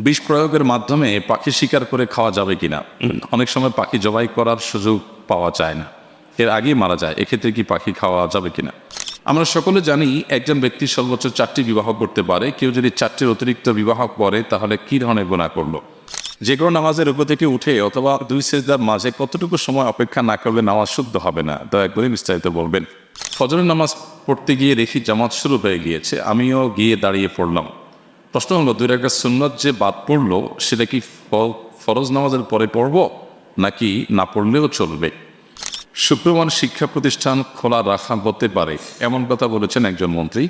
বিষ প্রয়োগের মাধ্যমে পাখি শিকার করে খাওয়া যাবে কিনা? অনেক সময় পাখি জবাই করার সুযোগ পাওয়া যায় না, এর আগেই মারা যায়। এক্ষেত্রে কি পাখি খাওয়া যাবে কিনা? আমরা সকলে জানি একজন ব্যক্তি সর্বোচ্চ 4টি বিবাহ করতে পারে। কেউ যদি 4টির অতিরিক্ত বিবাহ করে তাহলে কি ধরনের গুনাহ করলো? যে কোনো নামাজের উপর থেকে উঠে অথবা 2 সেজদার মাঝে কতটুকু সময় অপেক্ষা না করলে নামাজ শুদ্ধ হবে না, দয়া করে বিস্তারিত বলবেন। ফজরের নামাজ পড়তে গিয়ে দেখি জামাত শুরু হয়ে গিয়েছে, আমিও গিয়ে দাঁড়িয়ে পড়লাম। প্রশ্ন হলো, 2 রাকাত সুন্নত যে বাদ পড়লো সেটা কি ফরজ নামাজের পরে পড়বো নাকি না পড়লেও চলবে? শুক্রবার শিক্ষা প্রতিষ্ঠান খোলা রাখা হতে পারে এমন কথা বলেছেন একজন মন্ত্রী।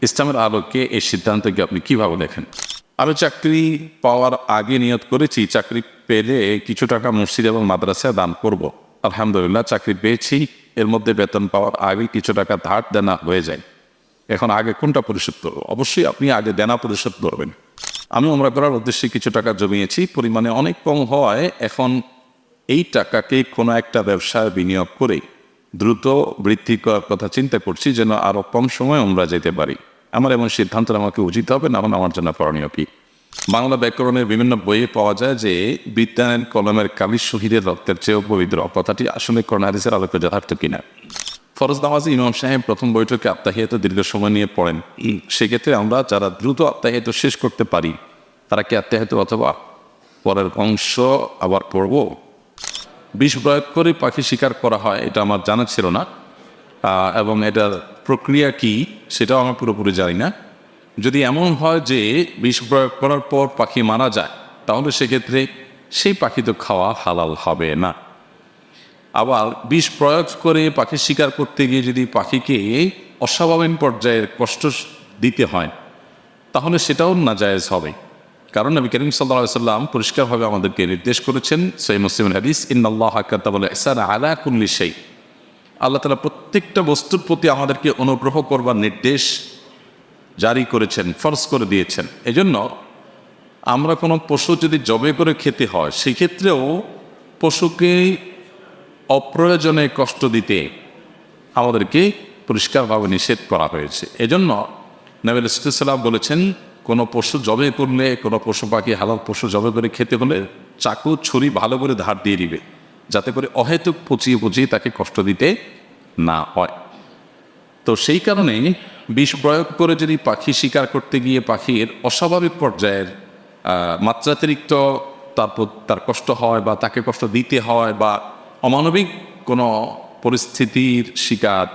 ইসলামের আলোকে এই সিদ্ধান্তকে আপনি কিভাবে দেখেন? আমি চাকরি পাওয়ার আগে নিয়ত করেছি চাকরি পেলে কিছু টাকা মসজিদ এবং মাদ্রাসায় দান করব। আলহামদুলিল্লাহ চাকরি পেয়েছি, এর মধ্যে বেতন পাওয়ার আগে কিছু টাকা ধার দেনা হয়ে যায়। এখন আগে কোনটা পরিশোধ করবো? অবশ্যই আপনি আগে দেনা পরিশোধ করবেন। আমি উমরা করার উদ্দেশ্যে কিছু টাকা জমিয়েছি, পরিমাণে অনেক কম হওয়ায় এখন এই টাকাকে কোনো একটা ব্যবসায় বিনিয়োগ করে দ্রুত বৃদ্ধি করার কথা চিন্তা করছি, যেন আরও কম সময় উমরা যেতে পারি। আমার এমন সিদ্ধান্ত আমাকে উচিত হবে না, আমার জন্য করণীয় কি? বাংলা ব্যাকরণের বিভিন্ন বইয়ে পাওয়া যায় যে বিদ্যায়ন কলমের কালি শহীদের রক্তের চেয়েও পবিত্র। কথাটি আসলে কোরআন হাদিসের আলোকে যথার্থ কিনা? ফরজ নামাজে ইমাম সাহেব প্রথম বৈঠকে আত্তাহিয়াত দীর্ঘ সময় নিয়ে পড়েন। সেক্ষেত্রে আমরা যারা দ্রুত আত্তাহিয়াত শেষ করতে পারি তারা কি আত্তাহিয়াত অথবা পরের অংশ আবার পড়ব? বিষ প্রয়োগ করে পাখি শিকার করা হয় এটা আমার জানা ছিল না, এবং এটার প্রক্রিয়া কি সেটাও আমার পুরোপুরি জানি না। যদি এমন হয় যে বিষ প্রয়োগ করার পর পাখি মারা যায় তাহলে সেক্ষেত্রে সেই পাখি তো খাওয়া হালাল হবে না। আবার বিষ প্রয়োগ করে পাখি শিকার করতে গিয়ে যদি পাখিকে অস্বাভাবিক পর্যায়ের কষ্ট দিতে হয় তাহলে সেটাও নাজায়েজ হবে। কারণ নবী করিম সাল্লাল্লাহু আলাইহি ওয়াসাল্লাম পরিষ্কারভাবে আমাদেরকে নির্দেশ করেছেন, সহিহ মুসলিমের হাদিস, ইন্নাল্লাহা কাতাবাল ইহসানা আলা কুল্লি শাই। আল্লাহ তাআলা প্রত্যেকটা বস্তুর প্রতি আমাদেরকে অনুগ্রহ করবার নির্দেশ জারি করেছেন, ফরজ করে দিয়েছেন। এজন্য আমরা কোনো পশু যদি জবে করে খেতে হয় সেক্ষেত্রেও পশুকে অপ্রয়োজনে কষ্ট দিতে আমাদেরকে পরিষ্কারভাবে নিষেধ করা হয়েছে। এজন্য নবী সাল্লাল্লাহু আলাইহি ওয়াসাল্লাম বলেছেন, কোনো পশু জবে করলে, কোনো পশু পাখি হালাল পশু জবে করে খেতে হলে চাকু ছুরি ভালো করে ধার দিয়ে দিবে, যাতে করে অহেতুক পচিয়ে তাকে কষ্ট দিতে না হয়। তো সেই কারণে বিষ প্রয়োগ করে যদি পাখি শিকার করতে গিয়ে পাখির অস্বাভাবিক পর্যায়ের মাত্রাতিরিক্ত তার কষ্ট হয় বা তাকে কষ্ট দিতে হয় বা অমানবিক কোনো পরিস্থিতির শিকার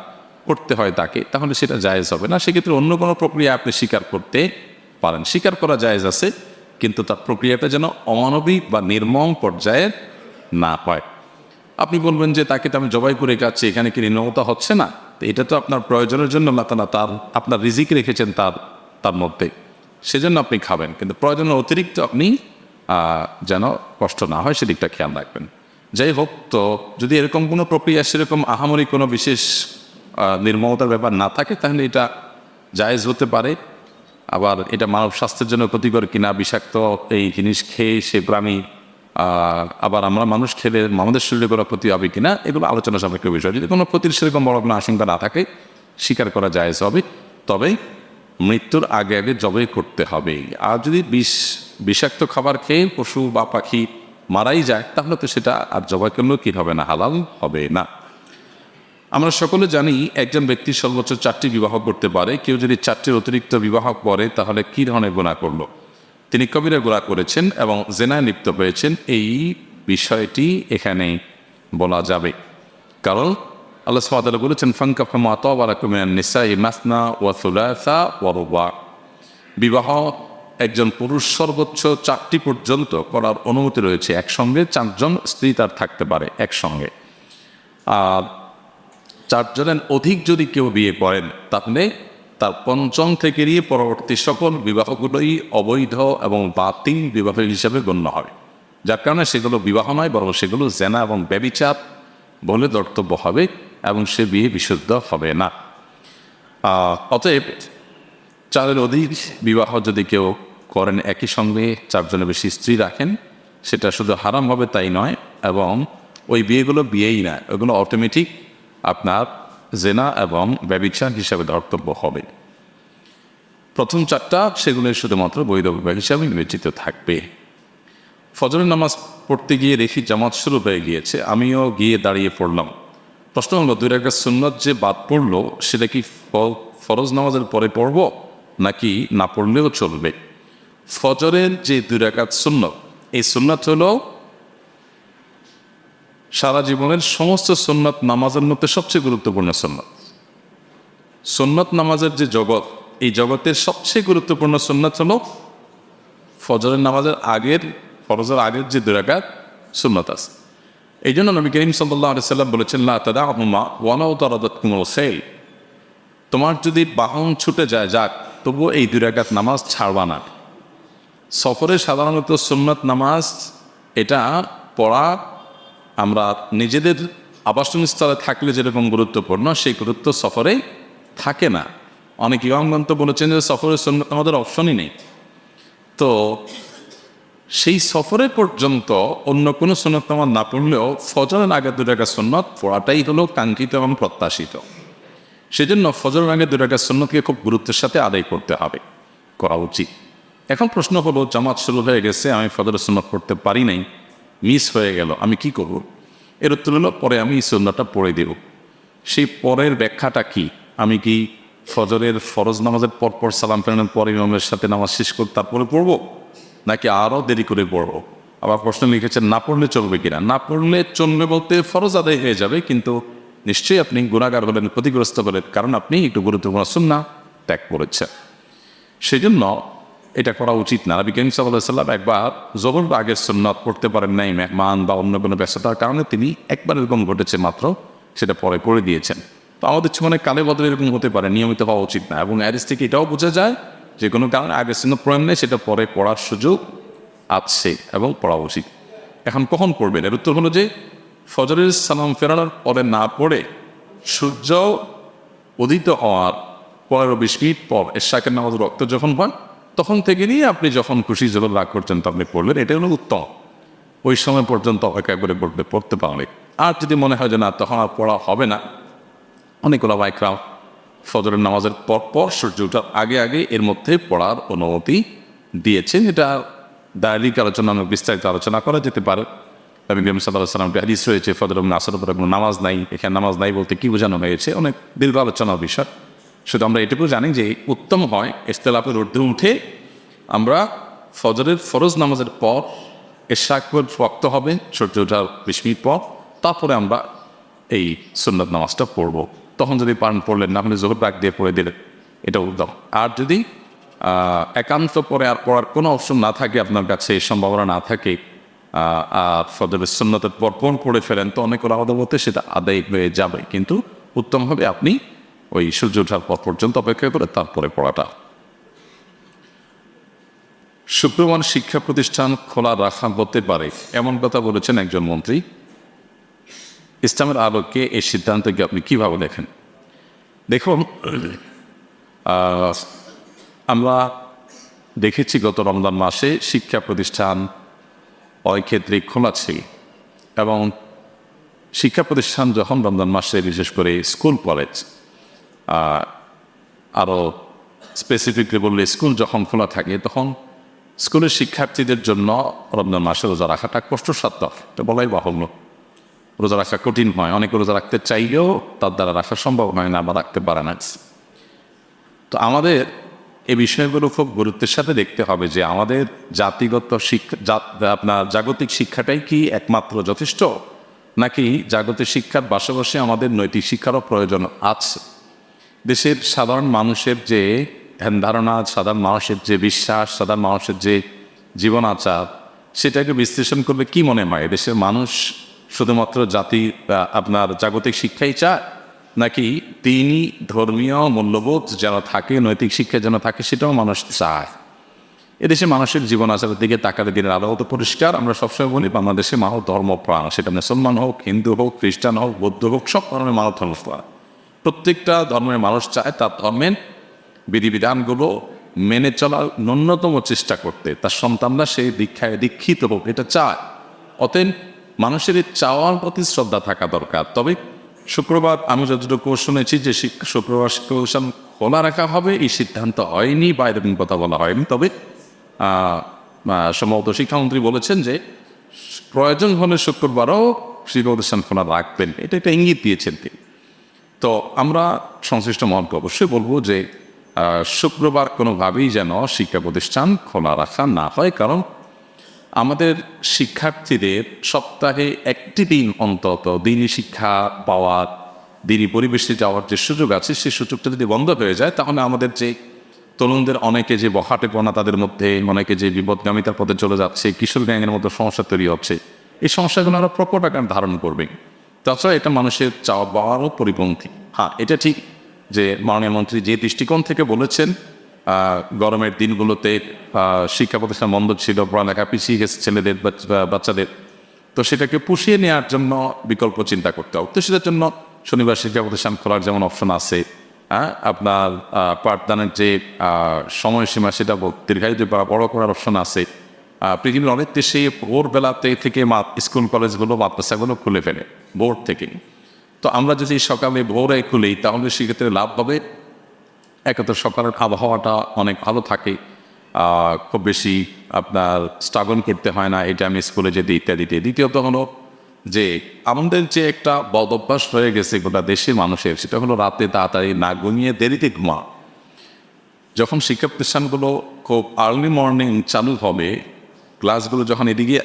করতে হয় তাকে, তাহলে সেটা জায়েজ হবে না। সেক্ষেত্রে অন্য কোনো প্রক্রিয়া আপনি শিকার করতে পারেন, শিকার করা জায়েজ আছে, কিন্তু তার প্রক্রিয়াটা যেন অমানবিক বা নির্মম পর্যায়ের না হয়। আপনি বলবেন যে তাকে তো আমি জবাই করে খাচ্ছি, এখানে কি নির্মমতা হচ্ছে না? তো এটা তো আপনার প্রয়োজনের জন্য আল্লাহ তাআলা আপনার রিজিক রেখেছেন তার মধ্যে, সেজন্য আপনি খাবেন, কিন্তু প্রয়োজনের অতিরিক্ত আপনি যেন কষ্ট না হয় সেদিকটা খেয়াল রাখবেন। যাই হোক, তো যদি এরকম কোনো প্রক্রিয়া সেরকম আহামরি কোনো বিশেষ নির্মমতার ব্যাপার না থাকে তাহলে এটা জায়েজ হতে পারে। আবার এটা মানব স্বাস্থ্যের জন্য ক্ষতিকর কিনা, বিষাক্ত এই জিনিস খেয়ে সে প্রাণী আবার আমরা মানুষ খেলে আমাদের শরীরে কোনো ক্ষতি হবে কিনা, এগুলো আলোচনা সাপেক্ষ বিষয়। যদি কোনো ক্ষতির সেরকম বড় কোনো আশঙ্কা না থাকে স্বীকার করা জায়েজ হবে, তবে মৃত্যুর আগে জবাই করতে হবে। আর যদি বিষাক্ত খাবার খেয়ে পশু বা পাখি মারাই যায় তাহলে তো সেটা আর জবাই করলেও কি হবে না, হালাল হবে না। আমরা সকলে জানি একজন ব্যক্তি সর্বোচ্চ 4টি বিবাহ করতে পারে। কেউ যদি 4টির অতিরিক্ত বিবাহ করে তাহলে কি ধরনের গুনাহ করলো? তিনি কবিরা গুনাহ করেছেন এবং জেনায় লিপ্ত হয়েছেন, এই বিষয়টি এখানে বলা যাবে। কারণ আল্লাহ সুবহানাহু ওয়া তাআলা বলেছেন, ফানকিহু মা তাবা লাকুম মিনান নিসাই মাসনা ওয়া সুলাসা ওয়া রুবা। বিবাহ একজন পুরুষ সর্বোচ্চ 4টি পর্যন্ত করার অনুমতি রয়েছে, একসঙ্গে 4 জন স্ত্রী তার থাকতে পারে একসঙ্গে। আর 4 জনের অধিক যদি কেউ বিয়ে করেন তাহলে তার পঞ্চম থেকে নিয়ে পরবর্তী সকল বিবাহগুলোই অবৈধ এবং বাতিল বিবাহ হিসাবে গণ্য হবে, যার কারণে সেগুলো বিবাহ নয় বরং সেগুলো জেনা এবং ব্যভিচার বলে ধর্তব্য হবে এবং সে বিয়ে বিশুদ্ধ হবে না। অতএব 4-এর অধিক বিবাহ যদি কেউ করেন, একই সঙ্গে 4 জনের বেশি স্ত্রী রাখেন, সেটা শুধু হারাম হবে তাই নয়, এবং ওই বিয়েগুলো বিয়েই না, ওগুলো অটোমেটিক আপনার জেনা এবং ব্যভিচার হিসাবে ধর্তব্য হবে। প্রথম 4টা সেগুলো শুধুমাত্র বৈধ বিবাহ হিসাবে বিবেচিত থাকবে। ফজরের নামাজ পড়তে গিয়ে দেখি জামাত শুরু হয়ে গিয়েছে, আমিও গিয়ে দাঁড়িয়ে পড়লাম। প্রশ্ন হলো 2 রাকাত সুন্নাত যে বাদ পড়লো সেটা কি ফরজ নামাজের পরে পড়ব নাকি না পড়লেও চলবে? ফজরের যে 2 রাকাত সুন্নাত, এই সুন্নাত হলো সারা জীবনের সমস্ত সুন্নাত নামাজের মধ্যে সবচেয়ে গুরুত্বপূর্ণ সুন্নাত। সুন্নাত নামাজের যে জগৎ, এই জগতের সবচেয়ে গুরুত্বপূর্ণ সুন্নাত হলো ফজরের নামাজের আগের, ফরজের আগের যে 2 রাকাত সুন্নাত আছে। এই জন্য নবী করিম সাল্লাল্লাহু আলাইহি সাল্লাম বলেছেন, লা তাদাহুমা ওয়ালাউ তারাদাতকুমুল সাইল, তোমার যদি বাহন ছুটে যায় যাক, তবুও এই 2 রাকাত নামাজ ছাড়বা না। সফরে সাধারণত সুন্নাত নামাজ এটা পড়া আমরা নিজেদের আবাসনস্থলে থাকলে যেরকম গুরুত্বপূর্ণ, সেই গুরুত্ব সফরে থাকে না। অনেক ইমামগণ তো বলেছেন যে সফরের সুন্নাত আমাদের অপশনই নেই। তো সেই সফরে পর্যন্ত অন্য কোনো সুন্নাত নামাজ না পড়লেও ফজরের আগে 2 রাকাত সুন্নাত পড়াটাই হলো কাঙ্ক্ষিত এবং প্রত্যাশিত। সেজন্য ফজরের আগে 2 রাকাত সুন্নাতকে খুব গুরুত্বের সাথে আদায় করতে হবে, করা উচিত। এখন প্রশ্ন হলো, জামাত শুরু হয়ে গেছে, আমি ফজরের সুন্নাত পড়তে পারি নাই, মিস হয়ে গেল, আমি কি করব? এর উত্তর হলো, পরে আমি এই সুন্নাতটা পড়ে দেব। সেই পরের ব্যাখ্যাটা কি? আমি কি ফজরের ফরজ নামাজের পরপর সালাম ফেরানোর পর ইমামের সাথে নামাজ শেষ করে তারপরে পড়বো, নাকি আরও দেরি করে পড়বো? আবার প্রশ্ন লিখেছেন, না পড়লে চলবে কিনা? না পড়লে চলবে বলতে ফরজ আদায় হয়ে যাবে, কিন্তু নিশ্চয়ই আপনি গুনাহগার হলেন, ক্ষতিগ্রস্ত হলেন, কারণ আপনি একটু গুরুত্বপূর্ণ সুন্নাহ ত্যাগ করেছেন। সেই জন্য এটা করা উচিত না। নবী করিম সাল্লাল্লাহু আলাইহি সাল্লাম একবার জোহর আগের সুন্নাত পড়তে পারেন নাই, মেহমান বা অন্য কোনো ব্যস্ততার কারণে তিনি একবার এরকম ঘটেছে মাত্র, সেটা পরে পড়ে দিয়েছেন। তো আমাদের জীবনে কালে বদলে এরকম হতে পারে, নিয়মিত হওয়া উচিত না। এবং অ্যারিস থেকে এটাও বোঝা যায় যে কোনো কারণে আগের সুন্নাত পড়েন নেই, সেটা পরে পড়ার সুযোগ আছে এবং পড়া উচিত। এখন কখন পড়বেন? এর উত্তর হলো যে ফজরের সালাম ফেরানোর পরে না পড়ে সূর্য উদিত হওয়ার 15-20 মিনিট পর এশাকের নামাজ রক্ত যখন হয়, তখন থেকে নিয়ে আপনি যখন খুশি যখন রাগ পর্যন্ত আপনি পড়লেন, এটা হলো উত্তম। ওই সময় পর্যন্ত অপেক্ষা করে পড়তে পারলে। আর যদি মনে হয় যে না, তখন আর পড়া হবে না, অনেক ওলামা ইকরাম ফজরের নামাজের পর সূর্য ওঠার আগে আগে এর মধ্যে পড়ার অনুমতি দিয়েছেন। এটা দায়িক আলোচনা, অনেক বিস্তারিত আলোচনা করা যেতে পারে। নবী করিম সাল্লাল্লাহু আলাইহি ওয়াসাল্লাম হাদিস রয়েছে, ফজর এবং আসরের পরে কোনো নামাজ নাই। এখানে নামাজ নাই বলতে কি বোঝানো হয়েছে, অনেক দীর্ঘ আলোচনার বিষয়। শুধু আমরা এটুকু জানি যে উত্তম হয় ইখতিলাফের ঊর্ধ্বে উঠে আমরা ফজরের ফরজ নামাজের পর এশাক রক্ত হবে সূর্য ওঠার 20 মিনিট পর, তারপরে আমরা এই সুন্নাত নামাজটা পড়ব। তখন যদি পান পড়লেন, না হলে জোহর ব্যাগ দিয়ে পড়ে দিলেন, এটা উত্তম। আর যদি একান্ত পরে আর পড়ার কোনো অপশন না থাকে, আপনার কাছে এই সম্ভাবনা না থাকে, আর ফজরের সুন্নাতের পর পড়ে ফেলেন, তো অনেক আলাদা বলতে সেটা আদায় হয়ে যাবে। কিন্তু উত্তম হবে আপনি ওই সূর্য ওঠার পর পর্যন্ত অপেক্ষা করে তারপরে পড়াটা। শুক্রবার শিক্ষা প্রতিষ্ঠান খোলা রাখা হতে পারে, এমন কথা বলেছেন একজন মন্ত্রী। ইসলামের আলোকে এই সিদ্ধান্তকে আপনি কীভাবে দেখেন? দেখুন, আমরা দেখেছি গত রমজান মাসে শিক্ষা প্রতিষ্ঠান অনেক ক্ষেত্রে খোলা ছিল, এবং শিক্ষা প্রতিষ্ঠান যখন রমজান মাসে, বিশেষ করে স্কুল কলেজ, আরও স্পেসিফিকলি বললে স্কুল যখন খোলা থাকে, তখন স্কুলের শিক্ষার্থীদের জন্য রমজান মাসে রোজা রাখাটা কষ্টসাধ্য, এটা বলাই বাহুল্য। রোজা রাখা কঠিন হয়, অনেকে রোজা রাখতে চাইলেও তার দ্বারা রাখা সম্ভব হয় না বা রাখতে পারে না। তো আমাদের এই বিষয়গুলো খুব গুরুত্বের সাথে দেখতে হবে যে আমাদের জাতিগত শিক্ষা, আপনার জাগতিক শিক্ষাটাই কি একমাত্র যথেষ্ট, নাকি জাগতিক শিক্ষার পাশাপাশি আমাদের নৈতিক শিক্ষারও প্রয়োজন আছে? দেশের সাধারণ মানুষের যে ধ্যান ধারণা, সাধারণ মানুষের যে বিশ্বাস, সাধারণ মানুষের যে জীবন আচার, সেটাকে বিশ্লেষণ করলে কি মনে হয়, দেশের মানুষ শুধুমাত্র আপনার জাগতিক শিক্ষাই চায়, নাকি তিনি ধর্মীয় মূল্যবোধ যেন থাকে, নৈতিক শিক্ষা যেন থাকে, সেটাও মানুষ চায়? এদেশে মানুষের জীবন আচারের দিকে তাকালে দিনের আলো তো পরিষ্কার। আমরা সবসময় বলি বাংলাদেশে মানুষ ধর্মপ্রাণ, সেটা মুসলমান হোক, হিন্দু হোক, খ্রিস্টান হোক, বৌদ্ধ হোক, সব ধর্মের মানুষ ধর্মপ্রাণ। প্রত্যেকটা ধর্মের মানুষ চায় তার ধর্মের বিধিবিধানগুলো মেনে চলার ন্যূনতম চেষ্টা করতে, তার সন্তানরা সেই দীক্ষায় দীক্ষিত হোক, এটা চায়। অতএব মানুষের এই চাওয়ার প্রতি শ্রদ্ধা থাকা দরকার। তবে শুক্রবার আমি যতটুকু শুনেছি যে শুক্রবার শিক্ষা খোলা রাখা হবে এই সিদ্ধান্ত হয়নি বা এরকম কথা বলা হয়নি। তবে সম্ভবত শিক্ষামন্ত্রী বলেছেন যে প্রয়োজন হলে শুক্রবারও শিক্ষা প্রতিষ্ঠান খোলা রাখবেন, এটা একটা ইঙ্গিত দিয়েছেন তিনি। তো আমরা সংশ্লিষ্ট মহলকে অবশ্যই বলবো যে শুক্রবার কোনোভাবেই যেন শিক্ষা প্রতিষ্ঠান খোলা রাখা না হয়, কারণ আমাদের শিক্ষার্থীদের সপ্তাহে একটি দিন অন্তত দিনই শিক্ষা পাওয়ার, দিনই পরিবেশে যাওয়ার যে সুযোগ আছে সেই সুযোগটা যদি বন্ধ হয়ে যায়, তাহলে আমাদের যে তরুণদের অনেকে যে বখাটেপনা তাদের মধ্যে, অনেকে যে বিপদগামিতার পথে চলে যাচ্ছে, কিশোর গ্যাংয়ের মতো সমস্যা তৈরি হচ্ছে, এই সমস্যাগুলো আরও প্রকট আকার ধারণ করবে। তাছাড়া এটা মানুষের চাওয়া পাওয়ারও পরিপন্থী। হ্যাঁ, এটা ঠিক যে মাননীয় মন্ত্রী যে দৃষ্টিকোণ থেকে বলেছেন গরমের দিনগুলোতে শিক্ষা প্রতিষ্ঠান বন্ধ ছিল, পড়ালেখা পিছিয়ে গেছে ছেলেদের বাচ্চাদের, তো সেটাকে পুষিয়ে নেওয়ার জন্য বিকল্প চিন্তা করতে হবে। তো সেটার জন্য শনিবার শিক্ষা প্রতিষ্ঠান খোলার যেমন অপশন আছে, আপনার পাঠদানের যে সময়সীমা সেটা দীর্ঘায়িত বা বড় করার অপশন আছে। পৃথিবীর অনেক দেশে ভোরবেলাতে থেকে স্কুল কলেজগুলো মাদ্রাসাগুলো খুলে ফেলে ভোর থেকে। তো আমরা যদি সকালে ভোরে খুলি তাহলে সেক্ষেত্রে লাভ হবে। একে তো সকালের আবহাওয়াটা অনেক ভালো থাকে, খুব বেশি আপনার স্ট্রাগল করতে হয় না এটা আমি স্কুলে যেতে ইত্যাদিতে। দ্বিতীয়ত হলো যে আমাদের যে একটা বদ অভ্যাস হয়ে গেছে গোটা দেশের মানুষের, সেটা হলো রাতে তাড়াতাড়ি না ঘুমিয়ে দেরিতে ঘুমা। যখন শিক্ষা প্রতিষ্ঠানগুলো খুব আর্লি মর্নিং চালু হবে, ক্লাসগুলো যখন এদিকে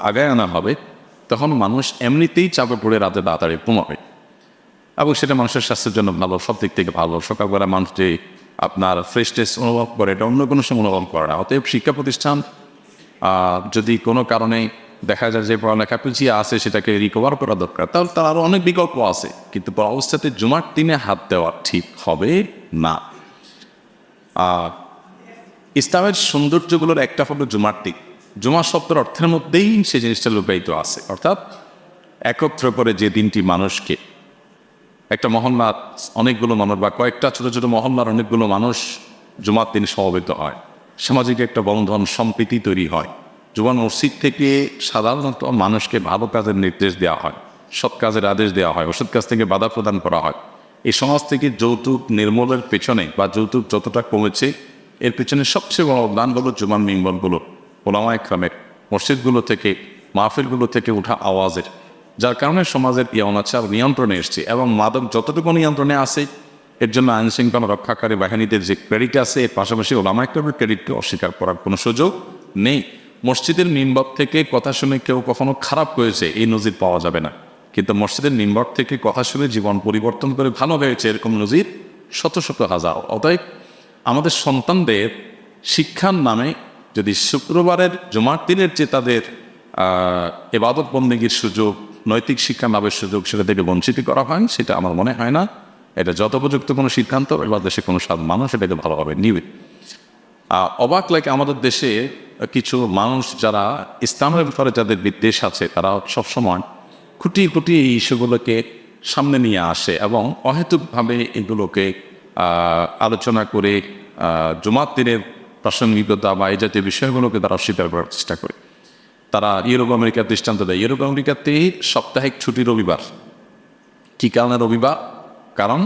আগায় আনা হবে, তখন মানুষ এমনিতেই চাপে পড়ে রাতে তাড়াতাড়ি ঘুমাবে এবং সেটা মানুষের স্বাস্থ্যের জন্য ভালো, সব দিক থেকে ভালো। সকালবেলা মানুষ যে আপনার ফ্রেশনেস অনুভব করে, এটা অন্য কোনো সময় অনুভব করে না। অতএব শিক্ষা প্রতিষ্ঠান যদি কোনো কারণে দেখা যায় যে পড়ালেখা পিছিয়ে আসে, সেটাকে রিকভার করা দরকার, তাহলে তার আরও অনেক বিকল্প আছে। কিন্তু অবস্থাতে জুমার দিনে হাত দেওয়া ঠিক হবে না। ইসলামের সৌন্দর্যগুলোর একটা হলো জুমার দিন। জুমা শব্দের অর্থের মধ্যেই সে জিনিসটা লুকায়িত আছে, অর্থাৎ একত্র করে যে দিনটি মানুষকে, একটা মহল্লার অনেকগুলো মানুষ বা কয়েকটা ছোটো ছোটো মহল্লার অনেকগুলো মানুষ জুমার দিন সমবেত হয়, সামাজিক একটা বন্ধন সম্প্রীতি তৈরি হয়। জুমার মসজিদ থেকে সাধারণত মানুষকে ভালো কাজের নির্দেশ দেওয়া হয়, সৎ কাজের আদেশ দেওয়া হয়, অসৎ কাজ থেকে বাধা প্রদান করা হয়। এই সমাজ থেকে যৌতুক নির্মূলের পেছনে বা যৌতুক যতটা কমেছে এর পেছনে সবচেয়ে বড় অবদান হলো জুমার মিম্বরগুলো, ওলামা ইকরামের, মসজিদগুলো থেকে, মাহফিলগুলো থেকে ওঠা আওয়াজের, যার কারণে সমাজের অনাচার নিয়ন্ত্রণে এসছে। এবং মাদক যতটুকু নিয়ন্ত্রণে আসে, এর জন্য আইন শৃঙ্খলা রক্ষাকারী বাহিনীদের যে ক্রেডিট আছে, এর পাশাপাশি ওলামা ইকরামের ক্রেডিটকে অস্বীকার করার কোনো সুযোগ নেই। মসজিদের মিম্বর থেকে কথা শুনে কেউ কখনো খারাপ হয়েছে এই নজির পাওয়া যাবে না, কিন্তু মসজিদের মিম্বর থেকে কথা শুনে জীবন পরিবর্তন করে ভালো হয়েছে এরকম নজির শত শত হাজার। অতএব আমাদের সন্তানদের শিক্ষার নামে যদি শুক্রবারের জুমার দিনের যে তাদের ইবাদত বন্দেগীর সুযোগ, নৈতিক শিক্ষা লাভের সুযোগ, সেটা থেকে বঞ্চিত করা হয়, সেটা আমার মনে হয় না এটা যথোপযুক্ত কোনো সিদ্ধান্ত। এবার দেশে কোনো মানুষ এটাকে ভালোভাবে নিবে। অবাক লাগে আমাদের দেশে কিছু মানুষ যারা ইসলামের ব্যাপারে যাদের বিদ্বেষ আছে, তারা সবসময় খুঁটিয়ে খুঁটিয়ে এই ইস্যুগুলোকে সামনে নিয়ে আসে এবং অহেতুকভাবে এগুলোকে আলোচনা করে জুমার দিনের প্রাসঙ্গিকতা বা এই জাতীয় বিষয়গুলোকে তারা অস্বীকার করার চেষ্টা করে। তারা ইউরোপ আমেরিকার দৃষ্টান্ত দেয়। ইউরোপ আমেরিকাতে সাপ্তাহিক ছুটি রবিবার। কী কারণে রবিবার? কারণ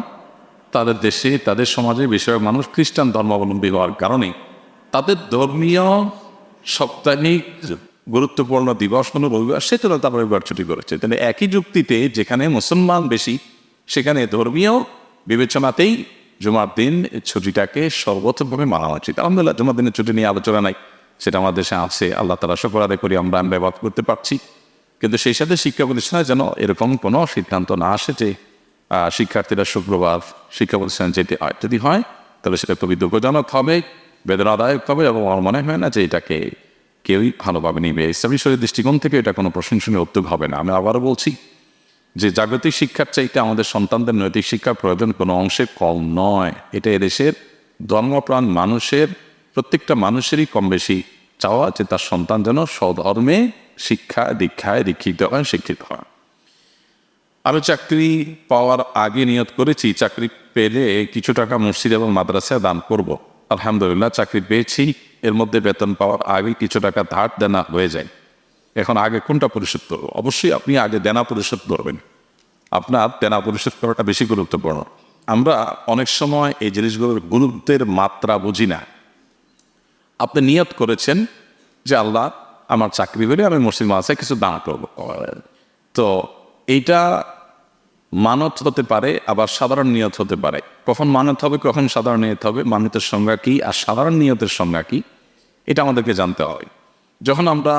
তাদের দেশে, তাদের সমাজে বেশিরভাগ মানুষ খ্রিস্টান ধর্মাবলম্বী হওয়ার কারণে তাদের ধর্মীয় সাপ্তাহিক গুরুত্বপূর্ণ দিবস হলো রবিবার, সেজন্য তারা রবিবার ছুটি করেছে। তাহলে একই যুক্তিতে যেখানে মুসলমান বেশি, সেখানে ধর্মীয় বিবেচনাতেই জুমার দিন ছুটিটাকে সর্বোচ্চভাবে মানা উচিত। আলহামদুলিল্লাহ, জুমার দিনের ছুটি নিয়ে আলোচনা নাই, সেটা আমাদের দেশে আছে। আল্লাহ তাআলা শুকর আদায় করি আমরা ব্যবহার করতে পারছি। কিন্তু সেই সাথে শিক্ষা প্রতিষ্ঠানে যেন এরকম কোনো সিদ্ধান্ত না আসে যে শিক্ষার্থীরা শুক্রবার শিক্ষা প্রতিষ্ঠানে যেতে হয়। যদি হয় তাহলে সেটা খুবই দুঃখজনক হবে, বেদনাদায়ক হবে এবং আমার মনে হয় না যে এটাকে কেউই ভালোভাবে নিবে। ইসলামী শরীয়তের দৃষ্টিকোণ থেকে এটা কোনো প্রশংসনীয় উদ্যোগ হবে না। আমি আবারও বলছি যে জাগতিক শিক্ষার চাইতে আমাদের সন্তানদের নৈতিক শিক্ষার প্রয়োজন কোনো অংশে কম নয়। এটা এদেশের ধর্মপ্রাণ মানুষের, প্রত্যেকটা মানুষেরই কম বেশি চাওয়া যে তার সন্তান যেন স্বধর্মে শিক্ষা দীক্ষায় দীক্ষিত হয়, শিক্ষিত হয়। আমি চাকরি পাওয়ার আগে নিয়ত করেছি চাকরি পেলে কিছু টাকা মসজিদ এবং মাদ্রাসায় দান করব। আলহামদুলিল্লাহ চাকরি পেয়েছি, এর মধ্যে বেতন পাওয়ার আগে কিছু টাকা ধার দেনা হয়ে যায়। এখন আগে কোনটা পরিশোধ করবো? অবশ্যই আপনি আগে দেনা পরিশোধ করবেন। আপনার দেনা পরিশোধ করাটা বেশি গুরুত্বপূর্ণ। আমরা অনেক সময় এই জিনিসগুলোর গুরুত্বের মাত্রা বুঝি না। আপনি নিয়ত করেছেন যে আল্লাহ আমার চাকরি হলে আমি মসজিদ মাদ্রাসায় কিছু দান করব, তো এইটা মানত হতে পারে, আবার সাধারণ নিয়ত হতে পারে। কখন মানত হবে, কখন সাধারণ নিয়ত হবে, মানতের সংজ্ঞা কী আর সাধারণ নিয়তের সংজ্ঞা কী, এটা আমাদেরকে জানতে হবে। যখন আমরা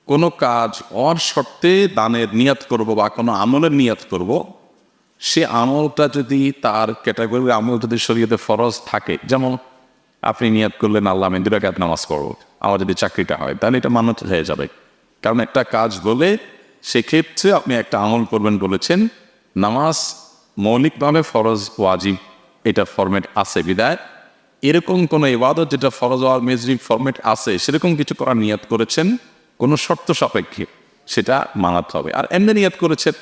কোনো কাজ হওয়ার শর্তে দানের নিয়ত করব বা কোনো আমলের নিয়ত করব, সে আমলটা যদি তার ক্যাটাগরির আমল যদি শরীয়তে ফরজ থাকে, যেমন আপনি নিয়ত করলেন আল্লাহ আমি 2 রাকাত নামাজ পড়ব, আমার যদি চাকরিটা হয়, তাহলে এটা মানত হয়ে যাবে। কারণ একটা কাজ বলে সেক্ষেত্রে আপনি একটা আমল করবেন বলেছেন, নামাজ মৌলিকভাবে ফরজ ওয়াজিব এটা ফরম্যাট আছে বিদায় এরকম কোনো ইবাদত যেটা ফরজ ওয়াজিব মেজরিব ফরম্যাট আছে সেরকম কিছু করার নিয়ত করেছেন কোনো শর্ত সাপেক্ষে, সেটা মানাতে হবে। আর এমনি নিয়ত করেছেন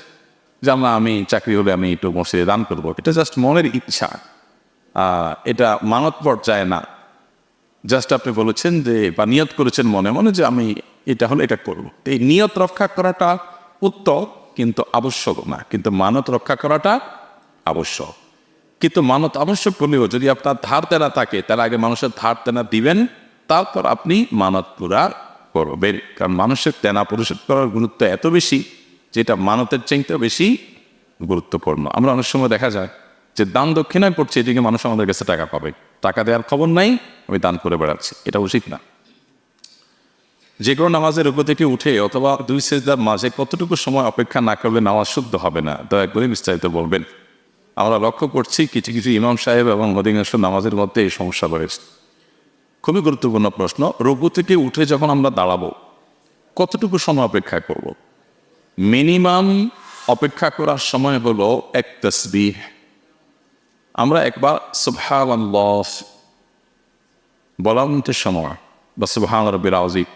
যে আমি চাকরি হলে আমি একটু মসজিদে দান করবো, এটা জাস্ট মনের ইচ্ছা, এটা মানত পর্যায়ে না। জাস্ট আপনি বলেছেন যে বা নিয়ত করেছেন মনে মনে যে আমি এটা হলে এটা করবো। এই নিয়ত রক্ষা করাটা উত্তম কিন্তু আবশ্যক না, কিন্তু মানত রক্ষা করাটা আবশ্যক। কিন্তু মানত আবশ্যক হলেও যদি আপনার ধার দেনা থাকে, তার আগে মানুষের ধার দেনা দিবেন, তারপর আপনি মানত পুরা করবেন। কারণ মানুষের দেনা পরিশোধ করার গুরুত্ব এত বেশি যেটা মানতের চাইতেও বেশি গুরুত্বপূর্ণ। আমরা অনেক সময় দেখা যায় যে দান দক্ষিণায় পড়ছে, এদিকে মানুষ আমাদের কাছে টাকা পাবে, টাকা দেওয়ার খবর নাই, আমি দান করে বেড়াচ্ছি, এটা উচিত না। যে কোনো নামাজের উপর থেকে উঠে অথবা 2 সেজদার মাঝে কতটুকু সময় অপেক্ষা না করলে নামাজ শুদ্ধ হবে না, দয়া করে বিস্তারিত বলবেন। আমরা লক্ষ্য করছি কিছু কিছু ইমাম সাহেব এবং অধিকাংশ নামাজের মধ্যে এই সমস্যা রয়েছে। খুবই গুরুত্বপূর্ণ প্রশ্ন। রুকু থেকে উঠে যখন আমরা দাঁড়াবো কতটুকু সময় অপেক্ষা করব? মিনিমাম অপেক্ষা করার সময় হলো 1 তাসবিহ। আমরা একবার সুবহানাল্লাহ বলার সময় বা সুবহান রাব্বিল আযীম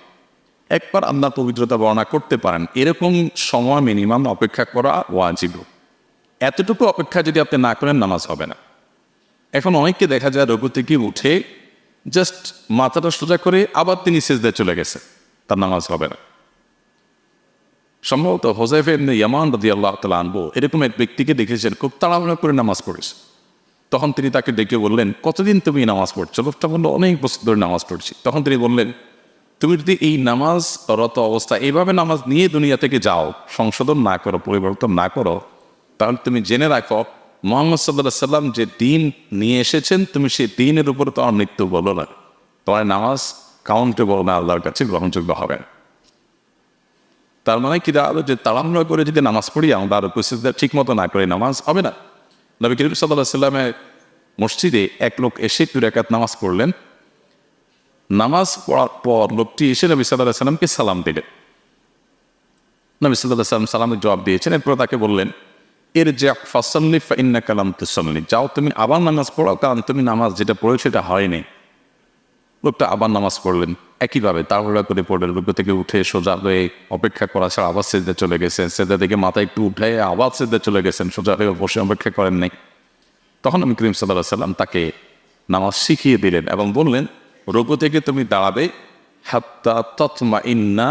একবার আল্লাহর পবিত্রতা বর্ণনা করতে পারেন, এরকম সময় মিনিমাম অপেক্ষা করা ওয়াজিব। এতটুকু অপেক্ষা যদি আপনি না করেন নামাজ হবে না। এখন অনেককে দেখা যায় রুকু থেকে উঠে জাস্ট মাথাটা সোজা করে আবার তিনি সিজদায় চলে গেছে, তার নামাজ হবে না। সম্ভবত হুযায়ফা ইবনে ইয়ামান রাদিয়াল্লাহু তাআলা আনহু এরকম এক ব্যক্তিকে দেখেছেন খুব তাড়াহুড়ো করে নামাজ পড়েছে। তখন তিনি তাকে ডেকে বললেন, কতদিন তুমি নামাজ পড়ছো? লোকটা বলল, অনেক বছর ধরে নামাজ পড়ছি। তখন তিনি বললেন, তুমি যদি এই নামাজ রত অবস্থা এইভাবে নামাজ নিয়ে দুনিয়া থেকে যাও, সংশোধন না করো, পরিবর্তন না করো, তাহলে তুমি জেনে রাখো মুহাম্মদ সাল্লাল্লাহু আলাইহি সাল্লাম যে দিন নিয়ে এসেছেন তুমি সেই দিনের উপর তোমার মৃত্যু বলো না, তোমার নামাজ কাউন্টেবল না, আল্লাহর কাছে গ্রহণযোগ্য হবে না। তার মানে কি দাঁড়ালো যে তাড়াহুড়ো করে যদি নামাজ পড়ি আমরা উপস্থিতিটা ঠিক মতো না করে নামাজ হবে না। নবী করিম সাল্লাল্লাহু আলাইহি সাল্লামের মসজিদে এক লোক এসে 2 রাকাত নামাজ পড়লেন। নামাজ পড়ার পর লোকটি এসে নবী সাল্লাল্লাহু আলাইহি সাল্লামকে সালাম দিলেন। নবী সাল্লাল্লাহু আলাইহি সাল্লাম সালামের জবাব দিয়েছেন। এরপর তাকে বললেন, ইরজি' ফাসাল্লি ফাইন্নাকা লাম তুসাল্লি, যাও তুমি আবার নামাজ পড়ো, কারণ তুমি নামাজ যেটা পড়েছো এটা হয়নি। লোকটা আবার নামাজ পড়লেন একইভাবে, তাড়াহুড়া করে পড়লেন। রুকু থেকে উঠে সোজা হয়ে অপেক্ষা করা ছাড়া আবার সিজদায় চলে গেছেন, সিজদা থেকে মাথা একটু উঠে আবার সিজদায় চলে গেছেন, সোজা হয়ে বসে অপেক্ষা করেন নাই। তখন নবী করিম সাল্লাল্লাহু আলাইহি সাল্লাম তাকে নামাজ শিখিয়ে দিলেন এবং বললেন, রুকু থেকে তুমি দাঁড়াবে হাত্তা তাতমাইন্না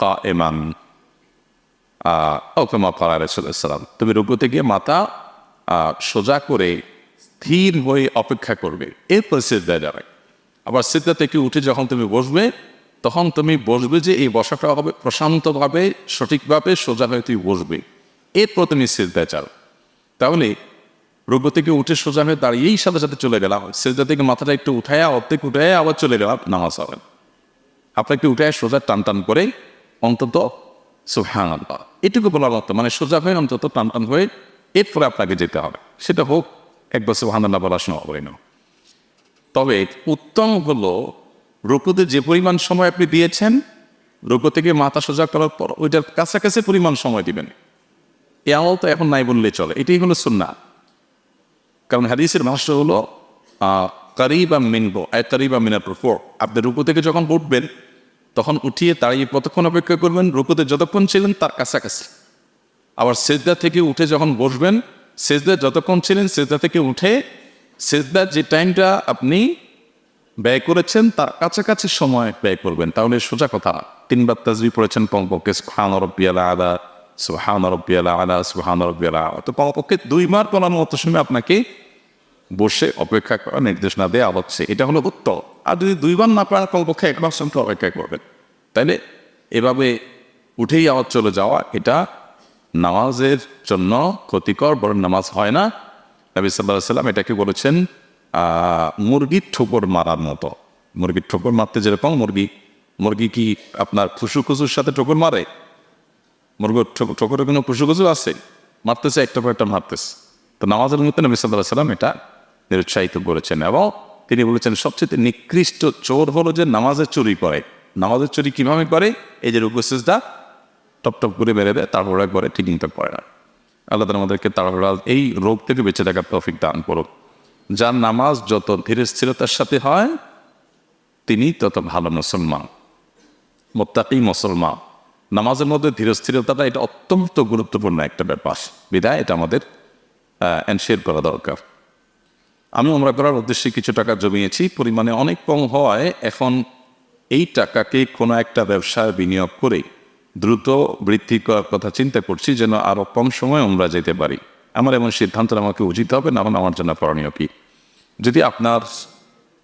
কায়েমান, তুমি রুকু থেকে মাথা সোজা করে স্থির হয়ে অপেক্ষা করবে, এরপর সিজদায় যাবে। আবার সিজদা থেকে উঠে যখন তুমি বসবে তখন তুমি বসবে যে এই বসাটা হবে প্রশান্তভাবে, সঠিকভাবে সোজা হয়ে তুমি বসবে, এরপর তুমি সিজদায় যাও। তাহলে রুকু থেকে উঠে সোজা হয়ে দাঁড়িয়েই সাথে সাথে চলে গেলাম, সিজদা থেকে মাথাটা একটু উঠায়া অর্ধেক উঠায় আবার চলে গেলাম, নামাজ হবে। আপনাকে উঠায় সোজা টান টান করে অন্তত সুবহানাল্লাহ এটুকু বলার মতো, মানে সোজা হয়ে অন্তত টান টান হয়ে এরপরে আপনাকে যেতে হবে, সেটা হোক একবার সুবহানাল্লাহ বলার সময় হবে না। তবে উত্তম হলো রুকুতে যে পরিমাণ সময় আপনি দিয়েছেন, রুকু থেকে মাথা সোজা করার পর ওইটার কাছাকাছি পরিমাণ সময় দিবেন। এই আমল তো এখন নাই বললেই চলে, এটাই হলো সুন্নাহ। কারণ হাদিসের ভাষ্য হলো কারিবা মিনহু আই কারিবা মিনার রুকু। আপনি রুকু থেকে যখন উঠবেন তখন উঠিয়ে দাঁড়িয়ে কতক্ষণ অপেক্ষা করবেন? রুকুতে যতক্ষণ ছিলেন তার কাছাকাছি। আবার সিজদা থেকে উঠে যখন বসবেন, সিজদা যতক্ষণ ছিলেন সিজদা থেকে উঠে সিজদার যে টাইমটা আপনি ব্যয় করেছেন তার কাছাকাছি সময় ব্যয় করবেন। তাহলে সোজা কথা 3 বার তাসবিহ পড়েছেন কমপক্ষে, সুবহান রাব্বিয়াল আলা, সুবহান রাব্বিয়াল আলা, সুবহান রাব্বিয়াল আলা। তো কমপক্ষে 2 বার পড়ানোর মতো সময় আপনাকে বসে অপেক্ষা করা নির্দেশনা দেওয়া হচ্ছে, এটা হলো উত্তম। আর যদি 2 বার না পারেন কমপক্ষে 1 বার সঙ্গে অপেক্ষা করবেন। তাইলে এভাবে উঠেই আওয়াজ চলে যাওয়া এটা নামাজের জন্য ক্ষতিকর, বরং নামাজ হয় না। নবী সাল্লাল্লাহু আলাইহি সাল্লাম এটাকে বলেছেন মুরগির ঠোকর মারার মতো। মুরগির ঠোকর মারতে যেরকম মুরগি কি আপনার খুশুর সাথে ঠোকর মারে? মুরগির ঠোকরে কোনো খুশু আছে? মারতেছে, একটা পর একটা মারতেছে। তো নামাজের মধ্যে নবী সাল্লাল্লাহু আলাইহি সাল্লাম এটা নিরুৎসাহিত করেছেন এবং তিনি বলেছেন সবচেয়ে নিকৃষ্ট চোর হলো যে নামাজের চুরি করে। নামাজের চুরি কিভাবে করে? এই যে রুকু সিজদা টপ টপ করে বেড়ে দেয়, তাড়াহুড়া করে, ঠিক মতো করে না। আল্লাহ তাআলা আমাদেরকে তাড়াহুড়া এই রোগ থেকে বেঁচে থাকার তৌফিক দান করুক। যার নামাজ যত ধীরে স্থিরতার সাথে হয় তিনি তত ভালো মুসলমান, মুত্তাকি মুসলমান। নামাজের মধ্যে ধীরস্থিরতাটা এটা অত্যন্ত গুরুত্বপূর্ণ একটা ব্যাপার, বিধায় এটা আমাদের এনশিওর করা দরকার। আমি উমরা করার উদ্দেশ্যে কিছু টাকা জমিয়েছি, পরিমাণে অনেক কম হওয়ায় এখন এই টাকাকে কোনো একটা ব্যবসায় বিনিয়োগ করে দ্রুত বৃদ্ধি করার কথা চিন্তা করছি, যেন আরও কম সময় উমরা যেতে পারি। আমার এমন সিদ্ধান্ত আমাকে উচিত হবে না, আমার জন্য করণীয় কি? যদি আপনার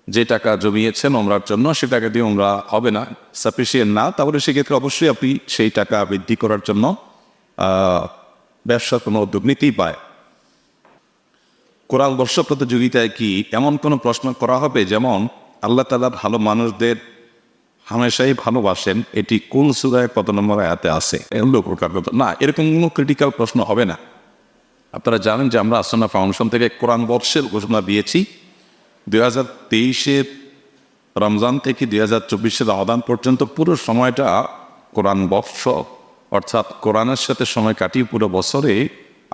যে টাকা জমিয়েছেন উমরার জন্য সে টাকা দিয়ে উমরা হবে না, সাফিসিয়েন্ট না, তাহলে সেক্ষেত্রে অবশ্যই আপনি সেই টাকা বৃদ্ধি করার জন্য ব্যবসার কোনো উদ্যোগ নিতেই পায়। কোরআন বর্ষ প্রতিযোগিতায় কি এমন কোনো প্রশ্ন করা হবে যেমন আল্লাহ তাআলা ভালো মানুষদের হামেশাই ভালোবাসেন, এটি কোন সূরায় কত নম্বর আয়াতে আছে? না, এরকম কোনো ক্রিটিক্যাল প্রশ্ন হবে না। আপনারা জানেন যে আমরা আসন্না ফাউন্ডেশন থেকে কোরআন বর্ষের ঘোষণা দিয়েছি। 2023 রমজান থেকে 2024 রমাদান পর্যন্ত পুরো সময়টা কোরআন বর্ষ, অর্থাৎ কোরআনের সাথে সময় কাটিয়ে পুরো বছরে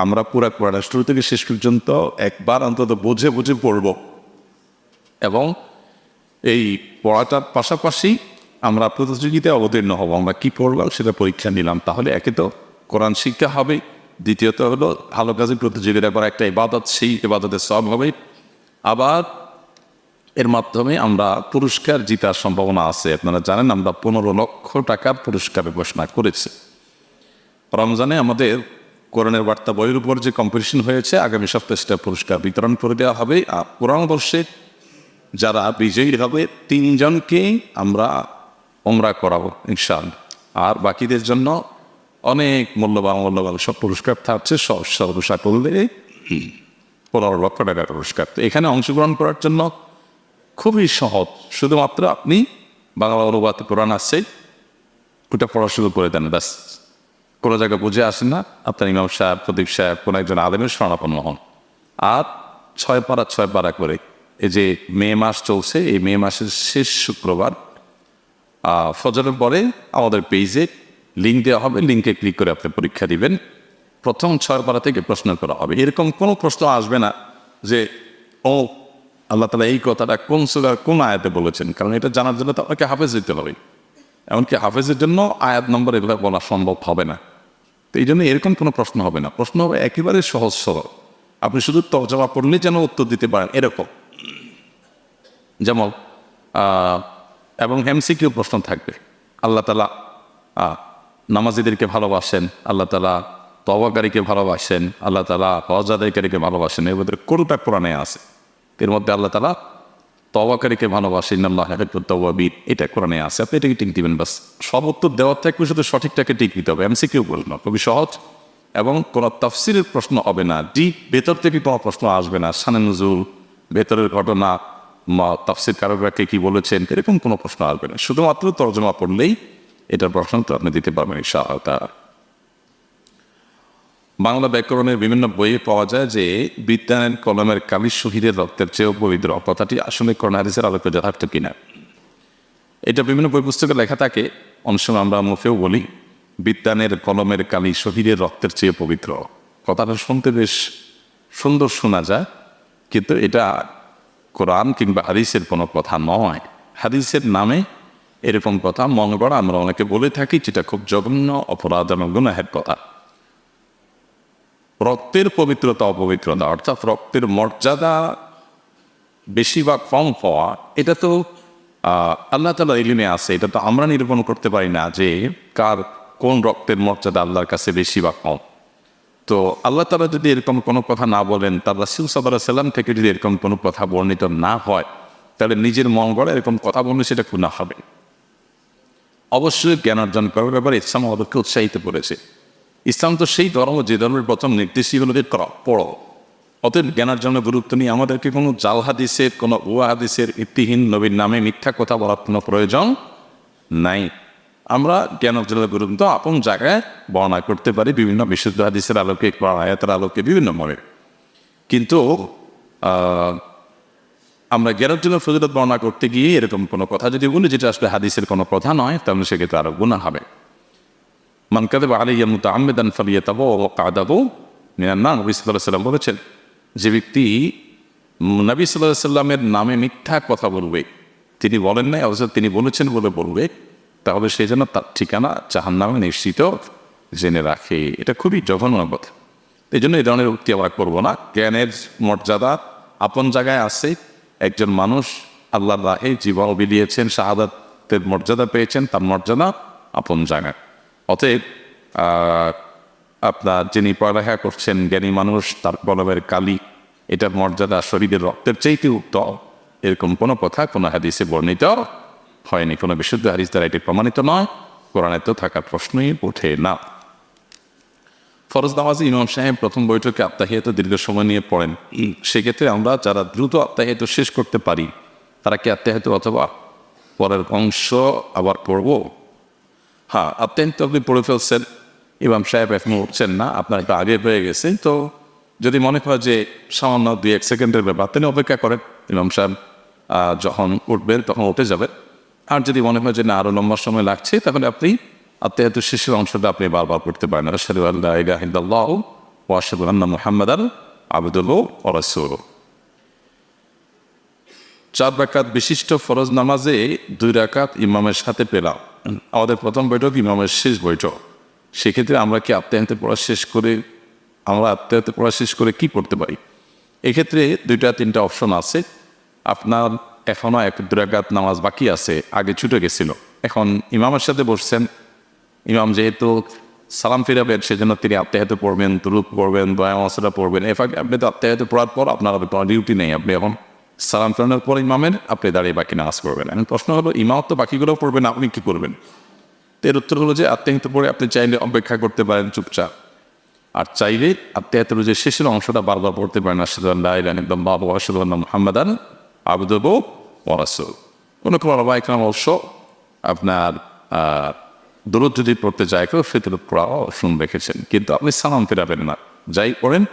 আমরা পুরো কোরআনের শুরু থেকে শেষ পর্যন্ত একবার অন্তত বুঝে বুঝে পড়ব এবং এই পড়াটার পাশাপাশি আমরা প্রতিযোগিতায় অবতীর্ণ হব। আমরা কী পড়লাম সেটা পরীক্ষা নিলাম, তাহলে একে তো কোরআন শিক্ষা হবে, দ্বিতীয়ত হলো ভালো কাজে প্রতিযোগিতা করা একটা ইবাদত, সেই ইবাদতের সওয়াব হবে, আবার এর মাধ্যমে আমরা পুরস্কার জিতার সম্ভাবনা আছে। আপনারা জানেন আমরা 15 লক্ষ টাকার পুরস্কারের ঘোষণা করেছি। রমজানে আমাদের কোরআনের বার্তা বইয়ের উপর যে কম্পিটিশন হয়েছে, আগামী সপ্তাহে সেটা পুরস্কার বিতরণ করে দেওয়া হবে। আর কোরআন বর্ষে যারা বিজয়ী হবে 3 জনকে আমরা উমরা করাবো ইনশাআল্লাহ। আর বাকিদের জন্য অনেক মূল্যবান সব পুরস্কার থাকছে, সর্বসা করলে 15 লক্ষ টাকার পুরস্কার। তো এখানে অংশগ্রহণ করার জন্য খুবই সহজ, শুধুমাত্র আপনি বাংলা অনুবাদ কোরআন আসছে ওটা পড়া শুরু করে দেন, ব্যাস। কোনো জায়গায় বুঝে আসেন না, আপনার ইমাম সাহেব, প্রদীপ সাহেব, কোনো একজন আলেমের শরণাপন্ন হন। আর 6 পারা করে এই যে মে মাস চলছে, এই মে মাসের শেষ শুক্রবার ফজরের পরে আমাদের পেজে লিঙ্ক দেওয়া হবে, লিঙ্কে ক্লিক করে আপনি পরীক্ষা দিবেন। প্রথম 6 পারা থেকে প্রশ্ন করা হবে। এরকম কোনো প্রশ্ন আসবে না যে ও আল্লাহ তাআলা এই কথাটা কোন সূরার কোন আয়াতে বলেছেন, কারণ এটা জানার জন্য তো আপনাকে হাফেজ দিতে হবে। এমনকি হাফেজের জন্য আয়াত নম্বর এগুলো বলা সম্ভব হবে না। তো এই জন্য এরকম কোনো প্রশ্ন হবে না, প্রশ্ন হবে একেবারে সহজ সরল। আপনি শুধু তরজমা পড়লে যেন উত্তর দিতে পারেন এরকম। যেমন এবং এমসিকিউ প্রশ্ন থাকবে। আল্লাহ তাআলা নামাজীদেরকে ভালোবাসেন, আল্লাহ তাআলা তওবাকারীকে ভালোবাসেন, আল্লাহ তাআলা হজ আদায়কারীকে ভালোবাসেন। এর মধ্যে কোনটা কোরআনে আছে? এর মধ্যে আল্লাহ তাআলা তওবাকারীকে ভালোবাসেন, ইন্নাল্লাহা ইউহিব্বুত তাওয়াবিন, এটা কোরআনে আছে। আপনি এটাকে টিক দিবেন, বাস। সব উত্তর দেওয়ার থাকবে, শুধু সঠিকটাকে টিক দিতে হবে। এমসিকিউ প্রশ্ন খুবই সহজ এবং কোনো তাফসিরের প্রশ্ন হবে না, ডিপ ভেতর থেকে কোনো প্রশ্ন আসবে না। শানে নুজুল, ভেতরের ঘটনা, তাফসির কারককে কি বলেছেন, এরকম কোনো প্রশ্ন আসবে না। শুধুমাত্র তরজমা পড়লেই এটার প্রশ্ন তো আপনি দিতে পারবেন ইনশাআল্লাহ। বাংলা ব্যাকরণের বিভিন্ন বইয়ে পাওয়া যায় যে বিদ্যানের কলমের কালি শহীদের রক্তের চেয়েও পবিত্র। কথাটি আসলে কোরআন হাদিসের আলোকে যথার্থ কিনা? এটা বিভিন্ন বই পুস্তকে লেখা থাকে, অনেক সময় আমরা মুখেও বলি বিদ্যানের কলমের কালি শহীদের রক্তের চেয়ে পবিত্র। কথাটা শুনতে বেশ সুন্দর শোনা যায়, কিন্তু এটা কোরআন কিংবা হাদিসের কোনো কথা নয়। হাদিসের নামে এরকম কথা মনে করা আমরা অনেকে বলে থাকি, যেটা খুব জঘন্য অপরাধ এবং গুনাহের কথা। রক্তের পবিত্রতা অপবিত্রতা, অর্থাৎ রক্তের মর্যাদা বেশি বা কম হওয়া, এটা তো আল্লাহ তাআলার ইলমে আছে। এটা তো আমরা নিরূপণ করতে পারি না যে কার কোন রক্তের মর্যাদা আল্লাহর কাছে বেশি বা কম। তো আল্লাহ তাআলা যদি এরকম কোনো কথা না বলেন, তার রাসূল সাল্লাল্লাহু আলাইহি ওয়াসাল্লাম থেকে যদি এরকম কোনো কথা বর্ণিত না হয়, তাহলে নিজের মন গড়া এরকম কথা বললে সেটা গুনাহ হবে। অবশ্যই জ্ঞান অর্জন করার ব্যাপারে ইসলাম আমাদেরকে উৎসাহিত করেছে। ইসলাম তো সেই ধর্ম যে ধর্মের প্রথম নির্দেশই হলো যে পড়ো। অতএব জ্ঞান অর্জনের গুরুত্ব নিয়ে আমাদেরকে কোনো জাল হাদিসের, কোনো ভুয়া হাদিসের, ভিত্তিহীন নবীর নামে মিথ্যা কথা বলার কোনো প্রয়োজন নাই। আমরা জ্ঞান অর্জনের গুরুত্ব আপন জায়গায় বর্ণনা করতে পারি বিভিন্ন বিশুদ্ধ হাদিসের আলোকে, আয়াতের আলোকে, বিভিন্নভাবে। কিন্তু আমরা জ্ঞান অর্জনের ফজিলত বর্ণনা করতে গিয়ে এরকম কোনো কথা যদি বলি যেটা আসলে হাদিসের কোনো কথা নয়, তাহলে সেক্ষেত্রে আরো গুনাহ হবে। মান কাযাবা আলাইয়া মুতাআম্মিদান ফালিয়াতাবাওয়া মাকআদাহু মিনান নার। নবী সাল্লাল্লাহু আলাইহি ওয়াসাল্লাম বলেছেন, যে ব্যক্তি নবী সাল্লাল্লাহু আলাইহি ওয়াসাল্লামের নামে মিথ্যা কথা বলবে, তিনি বলেন নাই অথচ তিনি বলেছেন বলে বলবে, তাহলে সে যেন তার ঠিকানা জাহান্নামে নিশ্চিত জেনে রাখে। এটা খুবই জঘন্য কথা। এই জন্য এই ধরনের উক্তি আমরা করবো না। জ্ঞানের মর্যাদা আপন জায়গায় আছে। একজন মানুষ আল্লাহর রাহে জীবন বিলিয়েছেন, শাহাদাতের মর্যাদা পেয়েছেন, তার মর্যাদা আপন জায়গায়। অতএব আপনার যিনি পড়ালেখা করছেন, জ্ঞানী মানুষ, তার কলমের কালি, এটার মর্যাদা শরীরের রক্তের চাইতে উত্তম, এরকম কোনো কথা কোনো হাদিসে বর্ণিত হয়নি। কোনো বিশুদ্ধ হাদিস দ্বারা এটি প্রমাণিত নয়, কোরআনে তো থাকার প্রশ্নই ওঠে না। ফরজ নামাজে ইমাম সাহেব প্রথম বৈঠকে আত্তাহিয়াত দীর্ঘ সময় নিয়ে পড়েন। সেক্ষেত্রে আমরা যারা দ্রুত আত্তাহিয়াত শেষ করতে পারি, তারা কি আত্তাহিয়াত অথবা পরের অংশ আবার পড়ব? হ্যাঁ, আত্তাহিয়াত আপনি পড়ে ফেলছেন, ইমাম সাহেব এখনো উঠছেন না, আপনার একটু আগে হয়ে গেছে, তো যদি মনে হয় যে সামান্য 2-1 সেকেন্ডের ব্যাপার, তিনি অপেক্ষা করেন। ইমাম সাহেব যখন উঠবেন তখন উঠে যাবেন। আর যদি মনে হয় যে না আরো লম্বা সময় লাগছে, তাহলে আপনি আত্তাহিয়াতুর শেষের অংশটা আপনি বারবার পড়তে পারেন। আশহাদু আল্লা ইলাহা ইল্লাল্লাহু ওয়া আশহাদু আন্না মুহাম্মাদান আবদুহু ওয়া রাসূলুহু। 4 রাকাত বিশিষ্ট ফরজ নামাজে 2 রাকাত ইমামের সাথে পেলাম। আমাদের প্রথম বৈঠক ইমামের শেষ বৈঠক। সেক্ষেত্রে আমরা কি আত্তাহিয়াত পড়া শেষ করে কি পড়তে পারি? এক্ষেত্রে 2-3টা অপশন আছে। আপনার এখনও 1-2 রাকাত নামাজ বাকি আছে, আগে ছুটে গেছিল, এখন ইমামের সাথে বসছেন। ইমাম যেহেতু সালাম ফিরাবেন, সেজন্য তিনি আত্তাহিয়াত পড়বেন, দুরূদ পড়বেন, দোয়া মাসুরা পড়বেন। আপনি তো আত্তাহিয়াত পড়ার পর আপনার কোনো ডিউটি নেই, আপনি এখন সালাম ফেরানোর পর ইমামের আপনি দাঁড়িয়ে বাকি নামাজ পড়বেন। এখন প্রশ্ন হলো, ইমাম তো বাকিগুলো পড়বেন, আপনি কি করবেন? তো এর উত্তর হলো যে আত্তাহিয়াত পড়ে আপনি চাইলে অপেক্ষা করতে পারেন চুপচাপ, আর চাইলে আত্তাহিয়াতের যে শেষের অংশটা বারবার পড়তে পারেন, আশহাদু আল্লা ইলাহা ইল্লাল্লাহু ওয়া আশহাদু আন্না মুহাম্মাদান আবদুহু ওয়া রাসূলুহু। কোনো ওলামা ইকরাম অবশ্য আপনার দরুদ যদি পড়তে যায় কেউ, ফিতর পড়া অপশন রেখেছেন, কিন্তু আপনি সালাম ফেরাবেন না, যাই পড়েন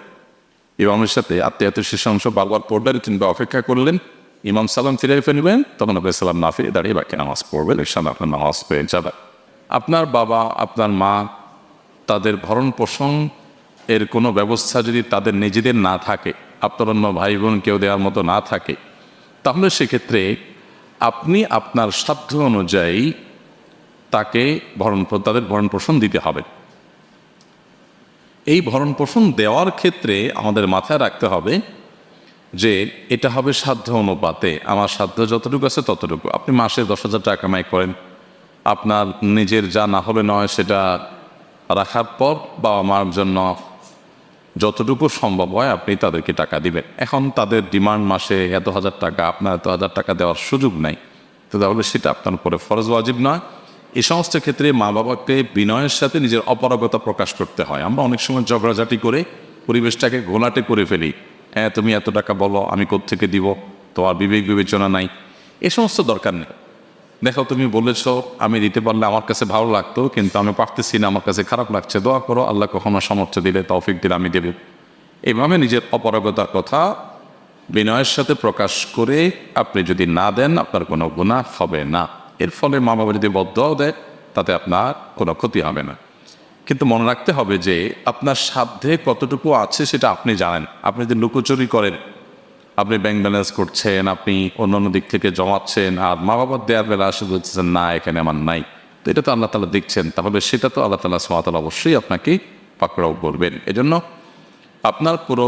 ইমামের সাথে আত্তাহিয়াতের শেষ অংশ বারবার পড়লেন কিংবা অপেক্ষা করলেন, ইমাম সালাম ফিরে ফেলবেন, তখন আপনি সালাম না ফিরে দাঁড়িয়ে বাকি নামাজ পড়বেন, ইনশাআল্লাহ আপনার নামাজ পেয়ে যাবে। আপনার বাবা, আপনার মা, তাদের ভরণ পোষণ এর কোনো ব্যবস্থা যদি তাদের নিজেদের না থাকে, আপনার অন্য ভাই বোন কেউ দেওয়ার মতো না থাকে, তাহলে সেক্ষেত্রে আপনি আপনার সাধ্য অনুযায়ী তাকে তাদের ভরণ পোষণ দিতে হবে। এই ভরণ পোষণ দেওয়ার ক্ষেত্রে আমাদের মাথায় রাখতে হবে যে এটা হবে সাধ্য অনুপাতে। আমার সাধ্য যতটুকু আছে ততটুকু। আপনি মাসে 10,000 টাকা কামাই করেন, আপনার নিজের যা না হলে নয় সেটা রাখার পর বাবা মার জন্য যতটুকু সম্ভব হয় আপনি তাদেরকে টাকা দিবেন। এখন তাদের ডিমান্ড মাসে এত হাজার টাকা, আপনার এত হাজার টাকা দেওয়ার সুযোগ নাই, তো তাহলে সেটা আপনার উপরে ফরজ ওয়াজিব নয়। এই সমস্ত ক্ষেত্রে মা বাবাকে বিনয়ের সাথে নিজের অপারগতা প্রকাশ করতে হয়। আমরা অনেক সময় ঝগড়াঝাটি করে পরিবেশটাকে ঘোলাটে করে ফেলি। হ্যাঁ, তুমি এত টাকা বলো, আমি কোত্থেকে দিব, তোমার বিবেক বিবেচনা নাই, এ সমস্ত দরকার নেই। দেখো, তুমি বলেছ আমি দিতে পারলে আমার কাছে ভালো লাগতো, কিন্তু আমি পারতেছি না, আমার কাছে খারাপ লাগছে, দোয়া করো, আল্লাহ কখনো সামর্থ্য দিলে, তৌফিক দিলে আমি দেব। এইভাবে নিজের অপারগতার কথা বিনয়ের সাথে প্রকাশ করে আপনি যদি না দেন, আপনার কোনো গুনাহ হবে না। এর ফলে মা বাবা যদি বদদোয়াও দেয়, তাতে আপনার কোনো ক্ষতি হবে না। কিন্তু মনে রাখতে হবে যে আপনার সাধ্যে কতটুকু আছে সেটা আপনি জানেন। আপনি যদি লুকোচুরি করেন, আপনি ব্যাংক ব্যালেন্স করছেন, আপনি অন্যান্য দিক থেকে জমাচ্ছেন, আর মা বাবার দেওয়ার বেলা আসে বলছেন না এখানে আমার নাই, তো এটা তো আল্লাহ তাআলা দেখছেন, তাহলে সেটা তো আল্লাহ তাআলা সুবহানাহু ওয়া তাআলা অবশ্যই আপনাকে পাকড়াও করবেন। এজন্য আপনার পুরো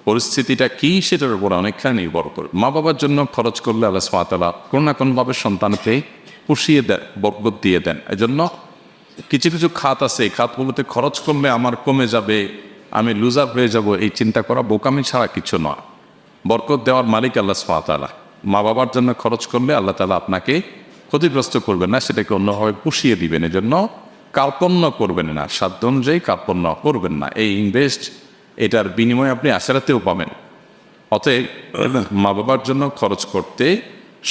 পরিস্থিতিটা কী সেটার উপর অনেকখানি নির্ভর করে। মা বাবার জন্য খরচ করলে আল্লাহ সুবহানাহু ওয়া তাআলা কোনো না কোনোভাবে সন্তানকে পুষিয়ে দেন, বরকত দিয়ে দেন। এজন্য কিছু কিছু খাত আছে, এই খাতগুলোতে খরচ করলে আমার কমে যাবে, আমি লুজার হয়ে যাব, এই চিন্তা করা বোকামি ছাড়া কিছু নয়। বরকত দেওয়ার মালিক আল্লাহ সুবহানাহু ওয়া তাআলা। মা বাবার জন্য খরচ করলে আল্লাহ তাআলা আপনাকে ক্ষতিগ্রস্ত করবেন না, সেটাকে অন্যভাবে পুষিয়ে দিবেন। এজন্য কার্পণ্য করবেন না, সাধ্য অনুযায়ী কার্পণ্য করবেন না। এই ইনভেস্ট, এটার বিনিময়ে আপনি আখিরাতেও পাবেন। অতএব মা বাবার জন্য খরচ করতে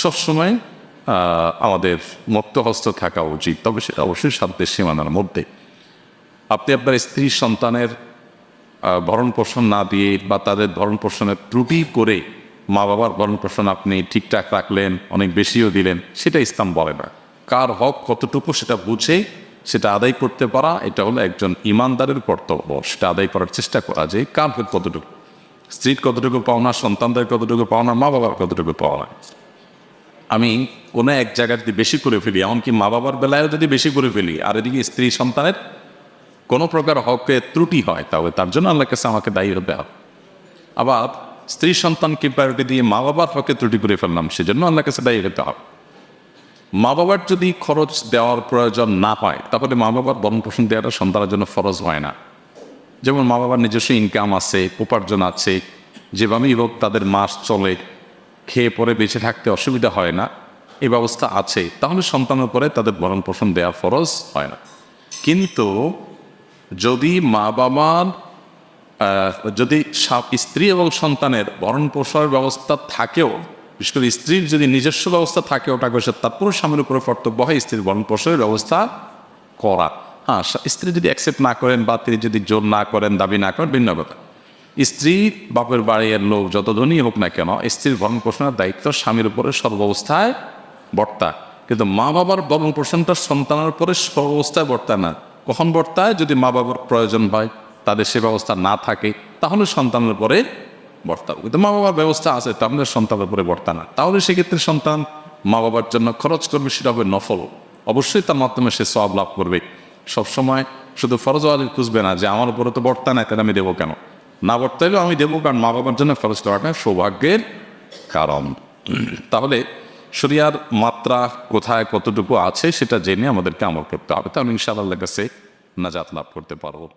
সবসময় আমাদের মুক্ত হস্ত থাকা উচিত, তবে সেটা অবশ্যই সাধ্যের সীমানার মধ্যে। আপনি আপনার স্ত্রী সন্তানের ভরণ পোষণ না দিয়ে বা তাদের ভরণ পোষণের ত্রুটি করে মা বাবার ভরণ পোষণ আপনি ঠিকঠাক রাখলেন, অনেক বেশিও দিলেন, সেটা ইসলাম বলে না। কার হক কতটুকু সেটা বুঝে সেটা আদায় করতে পারা, এটা হলো একজন ইমানদারের কর্তব্য। সেটা আদায় করার চেষ্টা করা যে কার হক কতটুকু, স্ত্রীর কতটুকু পাওনা, সন্তানদের কতটুকু পাওনা, মা বাবার কতটুকু পাওনা। আমি কোনো এক জায়গায় যদি বেশি করে ফেলি, এমনকি মা বাবার বেলায়ও যদি বেশি করে ফেলি, আর এদিকে স্ত্রী সন্তানের কোনো প্রকার হকে ত্রুটি হয়, তবে তার জন্য আল্লাহর কাছে আমাকে দায়ী হতে হবে। আবার স্ত্রী সন্তানকে প্রায়োরিটি দিয়ে মা বাবার হকে ত্রুটি করে ফেললাম, সেজন্য আল্লাহর কাছে দায়ী হতে হবে। মা বাবার যদি খরচ দেওয়ার প্রয়োজন না হয়, তাহলে মা বাবার ভরণ পোষণ দেওয়াটা সন্তানের জন্য ফরজ হয় না। যেমন মা বাবার নিজস্ব ইনকাম আছে, উপার্জন আছে, যেভাবেই হোক তাদের মাস চলে, খেয়ে পরে বেঁচে থাকতে অসুবিধা হয় না, এই ব্যবস্থা আছে, তাহলে সন্তানের পরে তাদের ভরণ পোষণ দেওয়া ফরজ হয় না। কিন্তু যদি মা বাবার যদি স্ত্রী এবং সন্তানের ভরণ পোষণের ব্যবস্থা থাকেও, বিশেষ করে স্ত্রীর যদি নিজস্ব ব্যবস্থা থাকেও টাকা পয়সা, তারপরে স্বামীর উপরে কর্তব্য হয় স্ত্রীর ভরণ পোষণের ব্যবস্থা করা। হ্যাঁ, স্ত্রী যদি অ্যাকসেপ্ট না করেন বা তিনি যদি জোর না করেন, দাবি না করেন, ভিন্ন কথা। স্ত্রী বাপের বাড়ির লোক যত ধনী হোক না কেন, স্ত্রীর ভরণ পোষণের দায়িত্ব স্বামীর উপরে সর্বাবস্থায় বর্তায়। কিন্তু মা বাবার ভরণ পোষণটা সন্তানের উপরে সর্বাবস্থায় বর্তায় না। কখন বর্তায়? যদি মা বাবার প্রয়োজন হয়, তাদের সে ব্যবস্থা না থাকে, তাহলে সন্তানের উপরে বর্তাবে। কিন্তু মা বাবার ব্যবস্থা আছে, তাহলে সন্তানের উপরে বর্তা না। তাহলে সেক্ষেত্রে সন্তান মা বাবার জন্য খরচ করবে, সেটা হবে নফল, অবশ্যই তার মাধ্যমে সে সওয়াব লাভ করবে। সবসময় শুধু ফরজ ওয়াজিব খুঁজবে না যে আমার উপরে তো বর্তা নাই, তাহলে আমি দেবো কেন। না বর্তাইলেও আমি দেবো, কারণ মা বাবার জন্য খরচ করাটা সৌভাগ্যের কারণ। তাহলে শরিয়ার মাত্রা কোথায় কতটুকু আছে সেটা জেনে আমাদেরকে আমল করতে হবে, তাহলে ইনশাআল্লাহ কাছে নাজাত লাভ করতে পারবো।